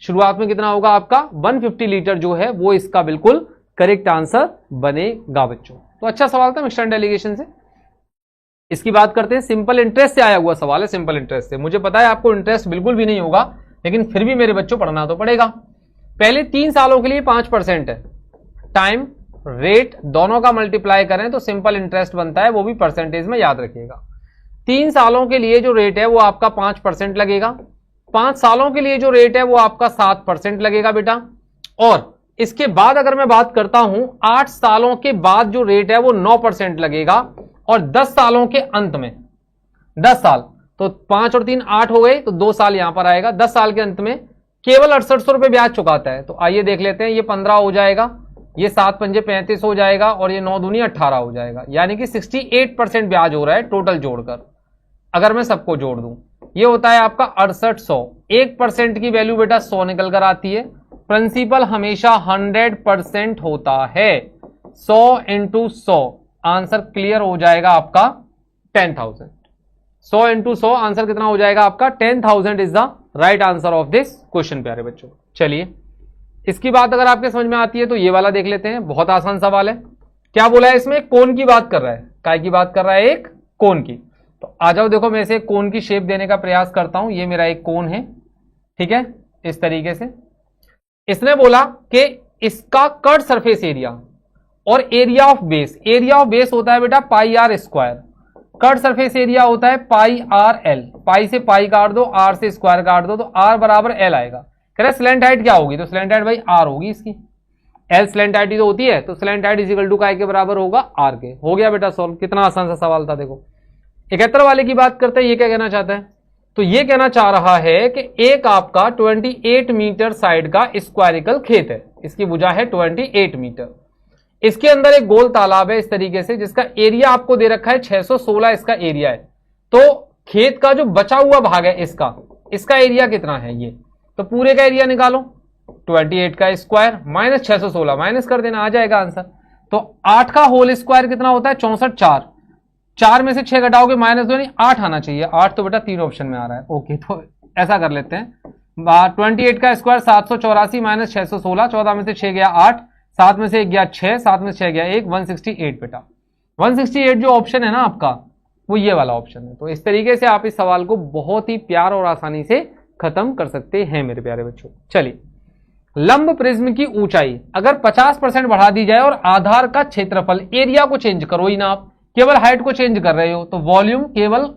शुरुआत में कितना होगा आपका 150 लीटर जो है वो इसका बिल्कुल करेक्ट आंसर बनेगा बच्चों। तो अच्छा सवाल था मिक्सचर एंड एलिगेशन से। इसकी बात करते हैं, सिंपल इंटरेस्ट से आया हुआ सवाल है, सिंपल इंटरेस्ट से। मुझे पता है आपको इंटरेस्ट बिल्कुल भी नहीं होगा, लेकिन फिर भी मेरे बच्चों पढ़ना तो पड़ेगा। पहले 3 सालों के लिए 5% है, टाइम रेट दोनों का मल्टीप्लाई करें तो सिंपल इंटरेस्ट बनता है, वो भी परसेंटेज में, याद रखिएगा। 3 सालों के लिए जो रेट है वो आपका 5% लगेगा, 5 सालों के लिए जो रेट है वो आपका 7% लगेगा बेटा, और इसके बाद अगर मैं बात करता हूं 8 सालों के बाद जो रेट है वो 9% लगेगा, और 10 सालों के अंत में 10 साल, तो 5 और 3 8 हो गए, तो 2 साल यहां पर आएगा। 10 साल के अंत में केवल 6800 रुपए ब्याज चुकाता है। तो आइए देख लेते हैं, ये 15 हो जाएगा, ये 7 पंजे 35 हो जाएगा, और ये 9 दूनी 18 हो जाएगा, यानी कि 68% ब्याज हो रहा है टोटल जोड़कर। अगर मैं सबको जोड़ दूं ये होता है आपका 6800। 1% की वैल्यू बेटा 100 निकल कर आती है। प्रिंसिपल हमेशा 100% होता है, 100 इंटू 100, आंसर क्लियर हो जाएगा आपका 10,000। 100 इंटू 100 आंसर कितना हो जाएगा आपका 10,000 is the right answer of this question प्यारे बच्चों। चलिए इसकी बात अगर आपके समझ में आती है तो ये वाला देख लेते हैं, बहुत आसान सवाल है। क्या बोला है इसमें, कोन की बात कर रहा है, काय की बात कर रहा है, एक कोन की। तो आ जाओ, देखो मैं इसे कोन की शेप देने का प्रयास करता हूं। ये मेरा एक कोन है, ठीक है, इस तरीके से। इसने बोला कि इसका कट सरफेस एरिया और area of base, area of base होता है बेटा pi r square, cut surface area होता है पाई आर एल। पाई से पाई काट दो, आर से स्क्वायर काट दो, तो आर बराबर एल आएगा। कह रहे स्लैंट हाइट क्या होगी, तो स्लैंट हाइट भाई आर होगी इसकी, एल स्लैंट हाइट ही तो होती है, तो slant height is equal to काय के बराबर होगा आर के। हो गया बेटा सॉल्व, कितना आसान सा सवाल था। देखो 71 वाले की बात करते हैं, ये क्या कहना चाहता है, तो ये कहना चाह रहा है कि एक आपका 28 मीटर साइड का स्क्वायरिकल खेत है, इसकी भुजा है 28 मीटर, इसके अंदर एक गोल तालाब है इस तरीके से, जिसका एरिया आपको दे रखा है 616 इसका एरिया है। तो खेत का जो बचा हुआ भाग है इसका एरिया कितना है, ये तो पूरे का एरिया निकालो, 28 का स्क्वायर माइनस 616, माइनस कर देना, आ जाएगा आंसर। तो 8 का होल स्क्वायर कितना होता है 64, 4 में से 6 घटाओगे माइनस 2 नहीं 8 आना चाहिए, 8 तो बेटा 3 ऑप्शन में आ रहा है। ओके, तो ऐसा कर लेते हैं, 28 का स्क्वायर 784 माइनस 616, 14 में से 6 गया 8, 7 में से 1 गया 6, 7 में से 6 गया 1, 168 बेटा। 168 जो ऑप्शन है ना आपका, वो ये वाला ऑप्शन है। तो इस तरीके से आप इस सवाल को बहुत ही प्यार और आसानी से खत्म कर सकते हैं मेरे प्यारे बच्चों। चलिए, लंब प्रिज्म की ऊंचाई अगर 50% बढ़ा दी जाए और आधार का क्षेत्रफल, एरिया को चेंज करो ही ना, आप केवल हाइट को चेंज कर रहे हो, तो वॉल्यूम केवल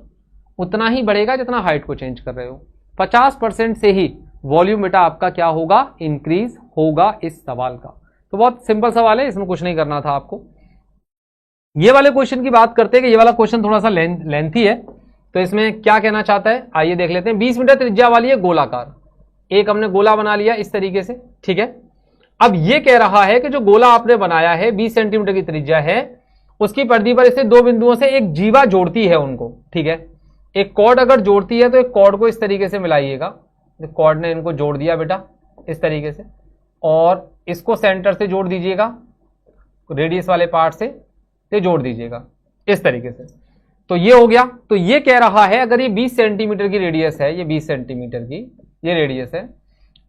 उतना ही बढ़ेगा जितना हाइट को चेंज कर रहे हो। 50% से ही वॉल्यूम बेटा आपका क्या होगा, इंक्रीज होगा इस सवाल का। तो बहुत सिंपल सवाल है, इसमें कुछ नहीं करना था आपको। ये वाले क्वेश्चन की बात करते हैं कि ये वाला क्वेश्चन थोड़ा सा लेंथी है, तो इसमें क्या कहना चाहता है आइए देख लेते हैं। 20 मीटर त्रिज्या वाली है गोलाकार, एक हमने गोला बना लिया इस तरीके से, ठीक है। अब ये कह रहा है कि जो गोला आपने बनाया है 20 सेंटीमीटर की त्रिज्या है, उसकी परिधि पर इसे दो बिंदुओं से एक जीवा जोड़ती है उनको, ठीक है। एक कॉर्ड अगर जोड़ती है तो एक कॉर्ड को इस तरीके से मिलाइएगा, कॉर्ड ने इनको जोड़ दिया बेटा इस तरीके से, और इसको सेंटर से जोड़ दीजिएगा, रेडियस वाले पार्ट से जोड़ दीजिएगा इस तरीके से। तो ये हो गया। तो ये कह रहा है अगर ये 20 सेंटीमीटर की रेडियस है, ये 20 सेंटीमीटर की ये रेडियस है,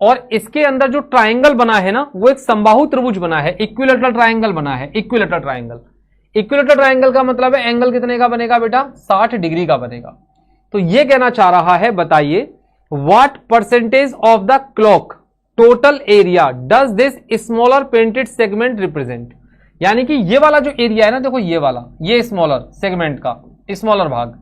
और इसके अंदर जो ट्राइंगल बना है ना, वो एक समबाहु त्रिभुज बना है, इक्विलेटरल ट्राइंगल बना है। इक्विलेटरल ट्राइंगल, इक्विलेटरल ट्राइंगल का मतलब है एंगल कितने का बनेगा बेटा, 60 डिग्री का बनेगा। तो ये कहना चाह रहा है, बताइए what percentage of the clock total area does this smaller painted segment represent. यानी कि ये वाला जो एरिया है ना, देखो ये वाला, ये स्मॉलर सेगमेंट का स्मॉलर भाग,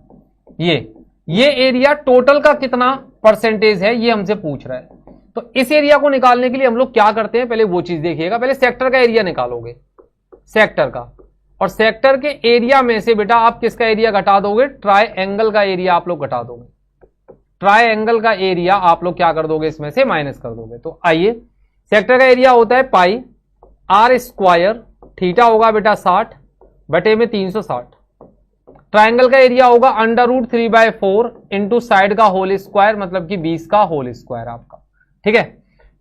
ये एरिया टोटल का कितना परसेंटेज है, ये हमसे पूछ रहा है। तो इस एरिया को निकालने के लिए हम लोग क्या करते हैं, पहले वो चीज देखिएगा। पहले सेक्टर का एरिया निकालोगे, सेक्टर का, और सेक्टर के एरिया में से बेटा आप किसका एरिया घटा दोगे, ट्राइएंगल का एरिया आप लोग घटा दोगे। ट्राइएंगल का एरिया आप लोग क्या कर दोगे, इसमें से माइनस कर दोगे। तो आइए, सेक्टर का एरिया होता है पाई आर स्क्वायर, थीटा होगा बेटा 60 बटे में 360। ट्राइंगल का एरिया होगा √3/4 इंटू साइड का होल स्क्वायर, मतलब कि 20 का होल स्क्वायर आपका, ठीक है।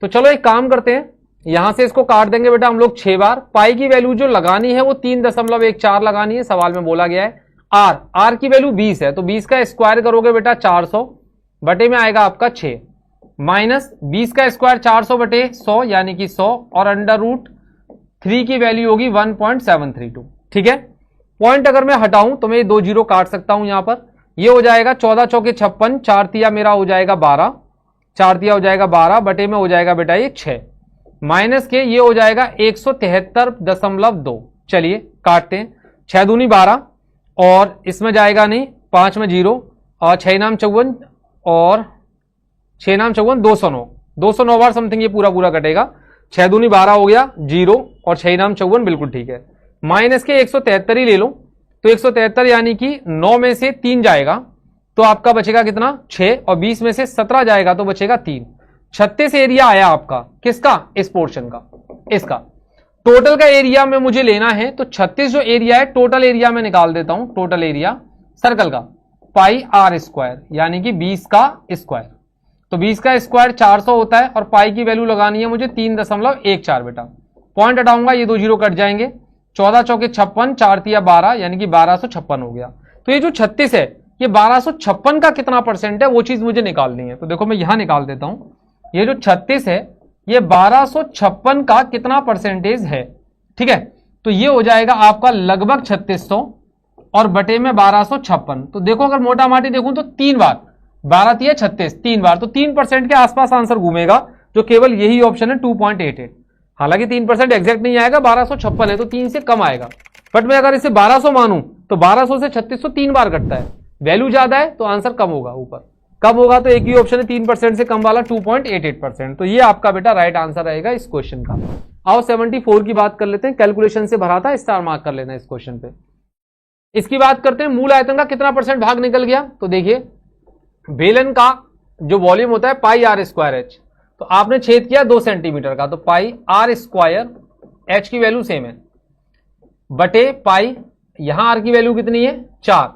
तो चलो एक काम करते हैं, यहां से इसको काट देंगे बेटा हम लोग 6 बार। पाई की वैल्यू जो लगानी है वो 3.14 लगानी है, सवाल में बोला गया है। आर की वैल्यू 20 है, तो 20 का स्क्वायर करोगे बेटा 400 बटे में आएगा आपका 6, माइनस 20 का स्क्वायर 400 बटे 100 यानी कि 100, और √3 की वैल्यू होगी 1.732, ठीक है। पॉइंट अगर मैं हटाऊं तो मैं ये 2 जीरो काट सकता हूं यहां पर। ये हो जाएगा 14 चौके 56, 4 तिया मेरा हो जाएगा 12, 4 तिया हो जाएगा 12 बटे में हो जाएगा बेटा ये 6, माइनस के ये हो जाएगा 173.2। चलिए काटते हैं, 6 दूनी 12, और इसमें जाएगा नहीं, 5 में 0, और 6 नाम 54, और 6 नाम 54 209, 209 बार समथिंग ये पूरा कटेगा। 6 दूनी 12 हो गया 0, और 6 नाम 54 बिल्कुल ठीक है। माइनस के 173 ही ले लो, तो 173 यानी कि 9 में से 3 जाएगा तो आपका बचेगा कितना 6, और 20 में से 17 जाएगा तो बचेगा 3। 36 एरिया आया आपका, किसका, इस पोर्शन का, इसका। टोटल का एरिया में मुझे लेना है, तो 36 जो एरिया है टोटल एरिया में निकाल देता हूं, टोटल एरिया सर्कल का पाई आर स्क्वायर यानी कि 20 का स्क्वायर। तो 20 का स्क्वायर 400 होता है, और पाई की वैल्यू लगानी है मुझे 3.14 बेटा। पॉइंट हटाऊंगा, ये 2 जीरो कट जाएंगे, 14 चौके 56, 4 तिया 12 यानी कि 1256 हो गया। तो ये जो 36 है ये 1256 का कितना परसेंट है वो चीज मुझे निकालनी है। तो देखो मैं यहां निकाल देता हूं, ये जो 36 है ये 1256 का कितना परसेंटेज है, ठीक है। तो ये हो जाएगा आपका लगभग 3600 और बटे में 1256। तो देखो अगर मोटा माटी देखूं तो 3 बार, 12 तिया 36, 3 बार, तो 3% के आसपास आंसर घूमेगा, जो केवल यही ऑप्शन है 2.88। हालांकि 3% एग्जैक्ट नहीं आएगा, 1256 है तो 3 से कम आएगा, बट मैं अगर इसे 1200 मानूं तो 1200 से 3600 3 बार कटता है, वैल्यू ज्यादा है तो आंसर कम होगा, ऊपर कम होगा तो एक ही ऑप्शन है 3% से कम वाला 2.88%। तो ये आपका बेटा राइट आंसर रहेगा इस क्वेश्चन का। आओ 74 की बात कर लेते हैं, कैलकुलेशन से भरा था, स्टार मार्क कर लेना इस क्वेश्चन पे। इसकी बात करते हैं, मूल आयतन का कितना परसेंट भाग निकल गया। तो देखिए बेलन का जो वॉल्यूम होता है पाई आर स्क्वायर एच, तो आपने छेद किया 2 सेंटीमीटर का, तो पाई आर स्क्वायर एच की वैल्यू सेम है बटे पाई, यहां आर की वैल्यू कितनी है 4,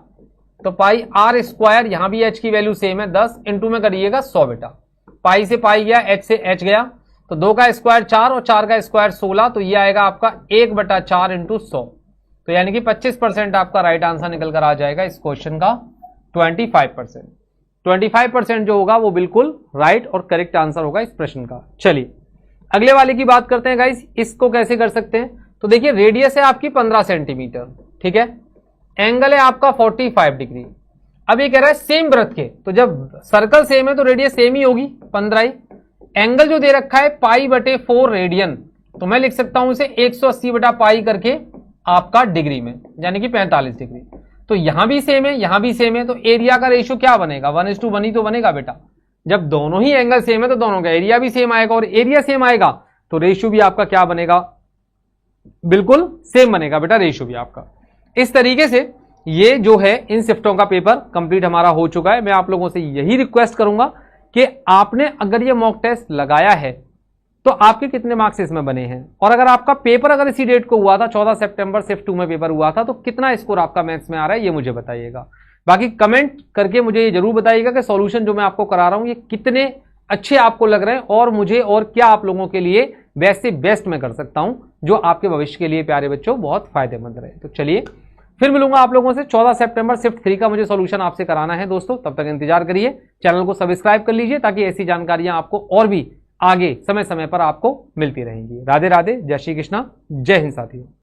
तो पाई आर स्क्वायर, यहां भी एच की वैल्यू सेम है 10, इंटू में करिएगा 100 बेटा। पाई से पाई गया, एच से एच गया, तो 2 का स्क्वायर 4 और 4 का स्क्वायर 16, तो ये आएगा आपका 1/4 इंटू 100, तो यानी कि 25% आपका राइट आंसर निकल कर आ जाएगा इस क्वेश्चन का। 25% जो होगा वो बिल्कुल राइट और करेक्ट आंसर होगा इस प्रश्न का। चलिए अगले वाले की बात करते हैं गाइस, इसको कैसे कर सकते हैं। तो देखिए रेडियस है आपकी 15 सेंटीमीटर, ठीक है, एंगल है आपका 45 डिग्री, अब ये कह रहा है सेम वृत्त के, तो जब सर्कल सेम है तो रेडियस सेम ही होगी 15 ही। एंगल जो दे रखा है π/4 रेडियन, तो मैं लिख सकता हूं इसे 180/π करके आपका डिग्री में, यानी कि 45 डिग्री। तो यहां भी सेम है, यहां भी सेम है, तो एरिया का रेशियो क्या बनेगा, 1:1 ही तो बनेगा बेटा। जब दोनों ही एंगल सेम है तो दोनों का एरिया भी सेम आएगा, और एरिया सेम आएगा तो रेशियो भी आपका क्या बनेगा, बिल्कुल सेम बनेगा बेटा रेशियो भी आपका। इस तरीके से ये जो है इन शिफ्टों का पेपर कंप्लीट हमारा हो चुका है। मैं आप लोगों से यही रिक्वेस्ट करूंगा कि आपने अगर ये मॉक टेस्ट लगाया है तो आपके कितने मार्क्स इसमें बने हैं, और अगर आपका पेपर अगर इसी डेट को हुआ था 14 सितंबर शिफ्ट 2 में पेपर हुआ था, तो कितना स्कोर आपका मैथ्स में आ रहा है ये मुझे बताइएगा। बाकी कमेंट करके मुझे ये जरूर बताइएगा कि सॉल्यूशन जो मैं आपको करा रहा हूं ये कितने अच्छे आपको लग रहे हैं, और मुझे और क्या आप लोगों के लिए बेस्ट से बेस्ट मैं कर सकता हूं जो आपके भविष्य के लिए प्यारे बच्चों बहुत फायदेमंद रहे। तो चलिए फिर मिलूंगा आप लोगों से 14 सितंबर शिफ्ट 3 का मुझे सॉल्यूशन आपसे कराना है दोस्तों। तब तक इंतजार करिए, चैनल को सब्सक्राइब कर लीजिए ताकि ऐसी जानकारियां आपको और भी आगे समय समय पर आपको मिलती रहेंगी। राधे राधे, जय श्री कृष्णा, जय हिंद साथियों।